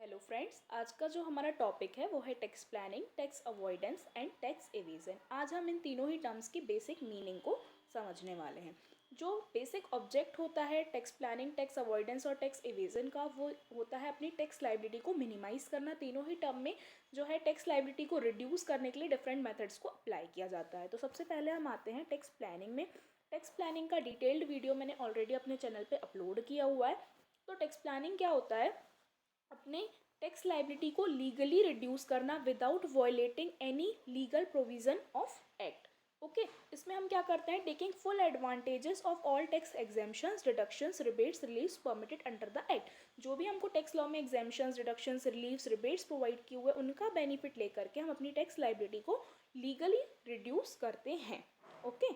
Hello friends, आज का जो हमारा टॉपिक है वो है tax planning, tax avoidance and tax evasion. आज हम इन तीनों ही टर्म्स की बेसिक मीनिंग को समझने वाले हैं। जो बेसिक ऑब्जेक्ट होता है टैक्स प्लानिंग, टैक्स अवॉइडेंस और टैक्स एवेजन का, वो होता है अपनी टैक्स लायबिलिटी को मिनिमाइज़ करना। तीनों ही टर्म में जो है टैक्स लायबिलिटी को रिड्यूस करने के लिए डिफरेंट मेथड्स को अप्लाई किया जाता है। तो सबसे पहले हम आते हैं टैक्स प्लानिंग में। टैक्स प्लानिंग का डिटेल्ड वीडियो मैंने ऑलरेडी अपने चैनल पर अपलोड किया हुआ है। तो टैक्स प्लानिंग क्या होता है? अपने टैक्स लायबिलिटी को लीगली रिड्यूस करना without violating any legal provision of act. Okay, इसमें हम क्या करते हैं? Taking full advantages of all tax exemptions, reductions, rebates, relieves permitted under the act. जो भी हमको टैक्स लॉ में exemptions, reductions, relieves, rebates provide किए हुए, उनका बेनिफिट लेकर के हम अपनी टैक्स लायबिलिटी को लीगली रिड्यूस करते हैं। Okay,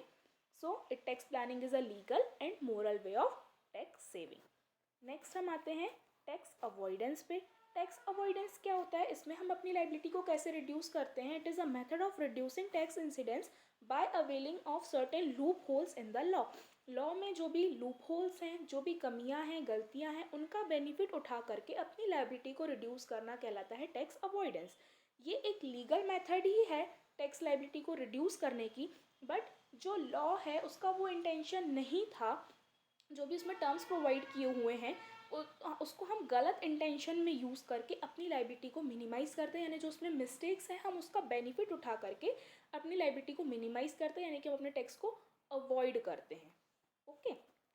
so it tax planning is a legal and moral way of tax saving. Next हम आते हैं टैक्स अवॉइडेंस पे। टैक्स अवॉइडेंस क्या होता है? इसमें हम अपनी लायबिलिटी को कैसे रिड्यूस करते हैं? It is a method of reducing tax incidence by availing of certain loopholes in the law. Law में जो भी लूप होल्स हैं, जो भी कमियां हैं, गलतियां हैं, उनका बेनिफिट उठा करके अपनी लायबिलिटी को रिड्यूस करना कहलाता है टैक्स अवॉइडेंस। ये एक लीगल मेथड ही है टैक्स लायबिलिटी को रिड्यूस करने की, बट जो लॉ है उसका वो इंटेंशन नहीं था। जो भी उसमें टर्म्स प्रोवाइड किए हुए हैं उसको हम गलत इंटेंशन में यूज़ करके अपनी लायबिलिटी को मिनिमाइज़ करते हैं, यानी जो उसमें मिस्टेक्स हैं हम उसका बेनिफिट उठा करके अपनी लायबिलिटी को मिनिमाइज़ करते हैं, यानी कि हम अपने टैक्स को अवॉइड करते हैं। ओके,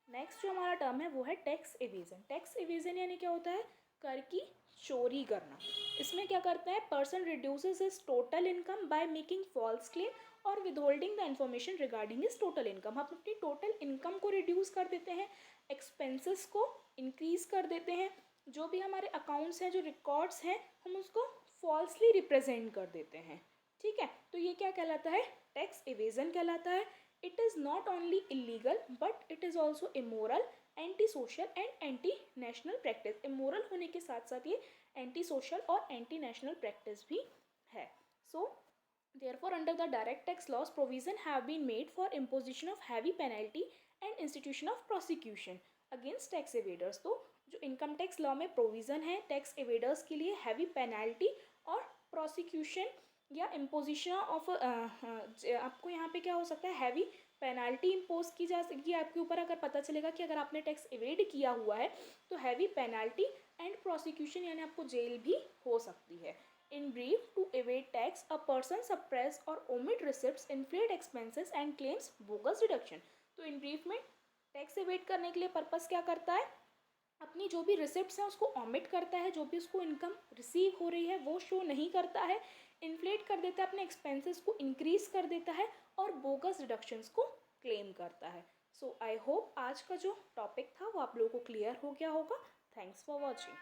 नेक्स्ट जो हमारा टर्म है वो है टैक्स एवेजन। टैक्स एवेजन यानी क्या होता है? कर की चोरी करना। इसमें क्या करता है? Person reduces his total income by making false claim और withholding the information regarding his total income. हम अपनी टोटल इनकम को रिड्यूस कर देते हैं, एक्सपेंसेस को इंक्रीज़ कर देते हैं, जो भी हमारे अकाउंट्स हैं, जो रिकॉर्ड्स हैं, हम उसको फॉल्सली रिप्रेजेंट कर देते हैं। ठीक है, तो ये क्या कहलाता है? टैक्स एवेजन कहलाता है। It is not only illegal but it is also immoral, anti social and anti national practice. Immoral होने के साथ साथ ये एंटी सोशल और एंटी नेशनल प्रैक्टिस भी है। सो therefore under the direct tax laws provision have been made for imposition of heavy penalty and institution of prosecution against tax evaders। तो जो इनकम टैक्स लॉ में प्रोविज़न है tax एवेडर्स के लिए heavy penalty और prosecution या इम्पोजिशन ऑफ आपको यहाँ पे क्या हो सकता है? हैवी पेनल्टी इम्पोज की जा सकती है आपके ऊपर। अगर पता चलेगा कि अगर आपने टैक्स एवेड किया हुआ है तो हैवी पेनल्टी एंड प्रोसिक्यूशन यानी आपको जेल भी हो सकती है। In brief, to evade tax, a person suppress or omit receipts, inflate expenses and claims bogus deduction। तो in brief में टैक्स एवेड करने के लिए पर्पस क्या करता है? अपनी जो भी रिसिप्ट्स हैं उसको ओमिट करता है, जो भी उसको इनकम रिसीव हो रही है वो शो नहीं करता है, इन्फ्लेट कर देता है, अपने एक्सपेंसेस को इंक्रीज कर देता है और बोगस डिडक्शंस को क्लेम करता है। सो आई होप आज का जो टॉपिक था वो आप लोगों को क्लियर हो गया होगा। Thanks for watching.